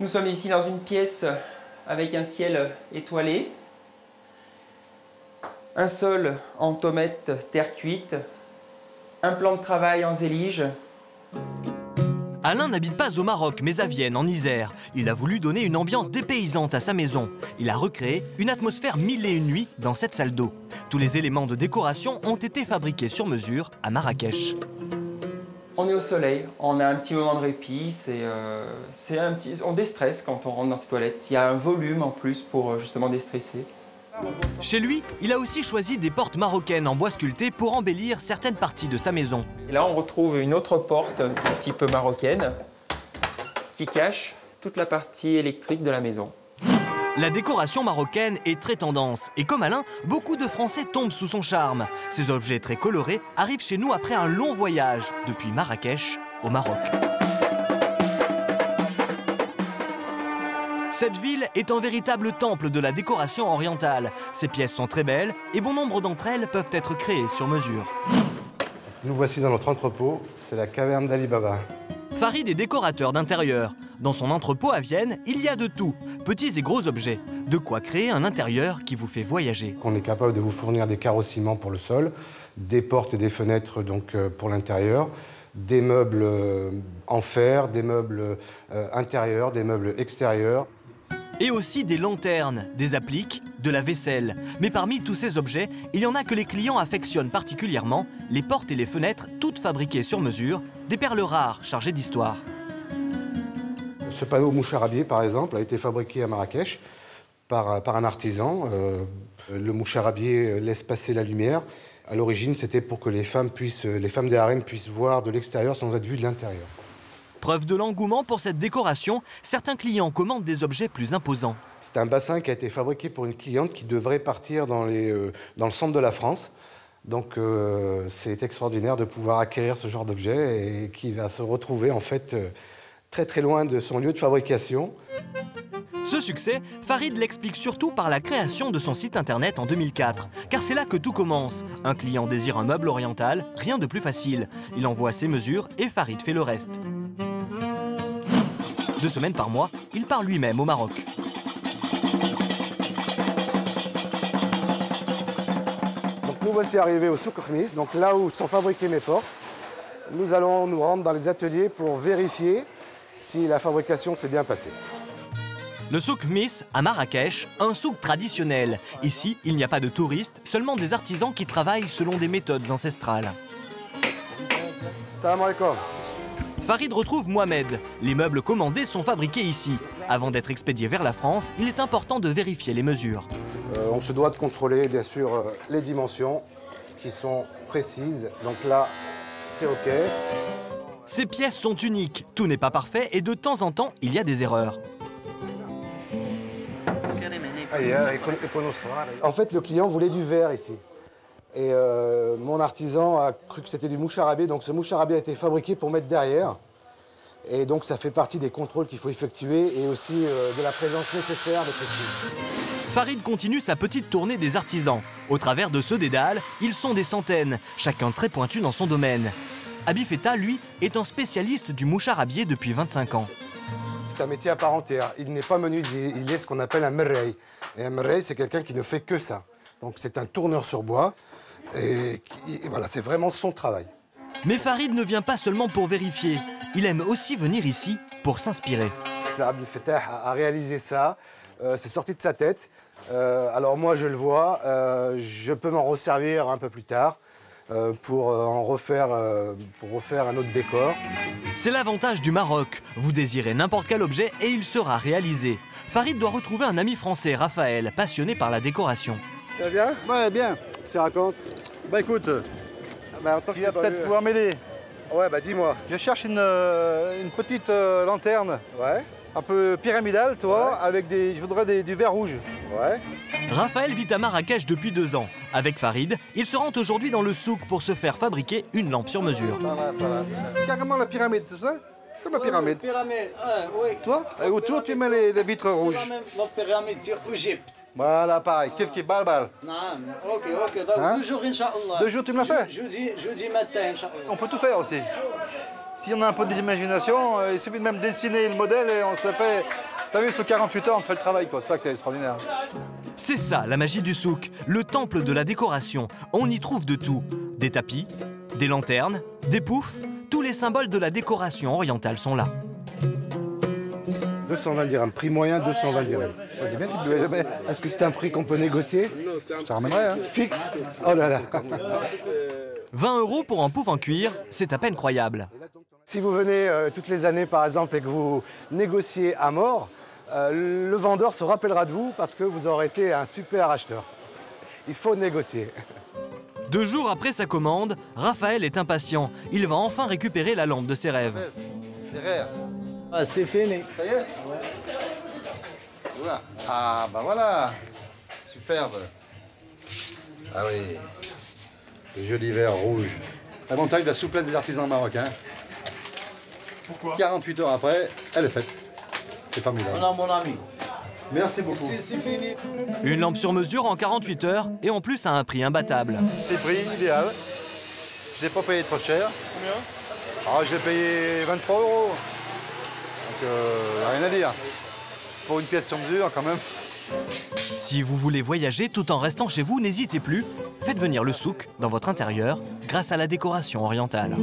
Nous sommes ici dans une pièce avec un ciel étoilé, un sol en tomate terre cuite, un plan de travail en zélige. Alain n'habite pas au Maroc, mais à Vienne, en Isère. Il a voulu donner une ambiance dépaysante à sa maison. Il a recréé une atmosphère mille et une nuits dans cette salle d'eau. Tous les éléments de décoration ont été fabriqués sur mesure à Marrakech. On est au soleil, on a un petit moment de répit, on déstresse quand on rentre dans ces toilettes. Il y a un volume en plus pour justement déstresser. Chez lui, il a aussi choisi des portes marocaines en bois sculpté pour embellir certaines parties de sa maison. Et là, on retrouve une autre porte un petit peu marocaine qui cache toute la partie électrique de la maison. La décoration marocaine est très tendance. Et comme Alain, beaucoup de Français tombent sous son charme. Ces objets très colorés arrivent chez nous après un long voyage depuis Marrakech au Maroc. Cette ville est un véritable temple de la décoration orientale. Ces pièces sont très belles et bon nombre d'entre elles peuvent être créées sur mesure. Nous voici dans notre entrepôt, c'est la caverne d'Ali Baba. Farid est décorateur d'intérieur. Dans son entrepôt à Vienne, il y a de tout, petits et gros objets. De quoi créer un intérieur qui vous fait voyager. On est capable de vous fournir des carreaux ciment pour le sol, des portes et des fenêtres donc, pour l'intérieur, des meubles en fer, des meubles intérieurs, des meubles extérieurs. Et aussi des lanternes, des appliques, de la vaisselle. Mais parmi tous ces objets, il y en a que les clients affectionnent particulièrement, les portes et les fenêtres, toutes fabriquées sur mesure, des perles rares chargées d'histoire. Ce panneau moucharabier, par exemple, a été fabriqué à Marrakech par un artisan. Le moucharabier laisse passer la lumière. À l'origine, c'était pour que les femmes des harems puissent voir de l'extérieur sans être vues de l'intérieur. Preuve de l'engouement pour cette décoration, certains clients commandent des objets plus imposants. C'est un bassin qui a été fabriqué pour une cliente qui devrait partir dans le centre de la France. Donc c'est extraordinaire de pouvoir acquérir ce genre d'objet et qui va se retrouver en fait très très loin de son lieu de fabrication. Ce succès, Farid l'explique surtout par la création de son site internet en 2004. Car c'est là que tout commence. Un client désire un meuble oriental, rien de plus facile. Il envoie ses mesures et Farid fait le reste. 2 semaines par mois, il part lui-même au Maroc. Donc nous voici arrivés au Souk Khmis, donc là où sont fabriquées mes portes. Nous allons nous rendre dans les ateliers pour vérifier si la fabrication s'est bien passée. Le Souk Khmis, à Marrakech, un souk traditionnel. Ici, il n'y a pas de touristes, seulement des artisans qui travaillent selon des méthodes ancestrales. Salam alaikum. Farid retrouve Mohamed. Les meubles commandés sont fabriqués ici. Avant d'être expédiés vers la France, il est important de vérifier les mesures. On se doit de contrôler, bien sûr, les dimensions qui sont précises. Donc là, c'est OK. Ces pièces sont uniques. Tout n'est pas parfait et de temps en temps, il y a des erreurs. En fait, le client voulait du verre ici. Et mon artisan a cru que c'était du moucharabier, donc ce moucharabier a été fabriqué pour mettre derrière. Et donc ça fait partie des contrôles qu'il faut effectuer et aussi de la présence nécessaire de ce type. Farid continue sa petite tournée des artisans. Au travers de ceux des dalles, ils sont des centaines, chacun très pointu dans son domaine. Abi Feta, lui, est un spécialiste du moucharabier depuis 25 ans. C'est un métier à part entière. Il n'est pas menuisier, il est ce qu'on appelle un merrey. Et un merrey, c'est quelqu'un qui ne fait que ça. Donc c'est un tourneur sur bois. Et voilà, c'est vraiment son travail. Mais Farid ne vient pas seulement pour vérifier. Il aime aussi venir ici pour s'inspirer. Abi Feta a réalisé ça. C'est sorti de sa tête. Alors moi, je le vois. Je peux m'en resservir un peu plus tard pour refaire un autre décor. C'est l'avantage du Maroc. Vous désirez n'importe quel objet et il sera réalisé. Farid doit retrouver un ami français, Raphaël, passionné par la décoration. Ça va bien? Ouais, bien. Qu'est-ce que ça raconte? Bah écoute, tu vas peut-être pouvoir m'aider. Ouais, bah dis-moi. Je cherche une petite lanterne, Ouais, un peu pyramidale, toi, avec je voudrais du verre rouge. ouais. Raphaël vit à Marrakech depuis 2 ans. Avec Farid, il se rend aujourd'hui dans le souk pour se faire fabriquer une lampe sur mesure. Ça va, ça va. Carrément la pyramide, tout ça? Comme la pyramide. Pyramide, oui. Toi, et autour, tu mets les vitres rouges. C'est la même la pyramide d'Égypte. Voilà, pareil. Kif, bal. Non, ok. Donc, Hein? toujours, Inch'Allah. 2 jours, tu me l'as fait? Jeudi matin, Inch'Allah. On peut tout faire aussi. Si on a un peu d'imagination, il suffit de même dessiner le modèle et on se le fait. T'as vu, sous 48 heures, on fait le travail, quoi. C'est ça que c'est extraordinaire. C'est ça la magie du souk, le temple de la décoration. On y trouve de tout. Des tapis, des lanternes, des poufs. Tous les symboles de la décoration orientale sont là. 220 dirhams, prix moyen 220 dirhams. C'est bien, tu te devais jamais. Est-ce que c'est un prix qu'on peut négocier? Ça ramènerait, hein. Fixe? Oh là là. 20 € pour un pouf en cuir, c'est à peine croyable. Si vous venez toutes les années par exemple et que vous négociez à mort, le vendeur se rappellera de vous parce que vous aurez été un super acheteur. Il faut négocier. 2 jours après sa commande, Raphaël est impatient. Il va enfin récupérer la lampe de ses rêves. Derrière. Ah, c'est fini. Ça y est. Voilà. Ah, bah voilà. Superbe. Ah oui. Le joli vert rouge. L'avantage de la souplesse des artisans marocains. Pourquoi? 48 heures après, elle est faite. C'est formidable. On a mon ami. Merci beaucoup. C'est fini. Une lampe sur mesure en 48 heures et en plus à un prix imbattable. C'est le prix idéal. Je n'ai pas payé trop cher. Combien? Ah, j'ai payé 23 €. Donc, rien à dire. Pour une pièce sur mesure, quand même. Si vous voulez voyager tout en restant chez vous, n'hésitez plus. Faites venir le souk dans votre intérieur grâce à la décoration orientale.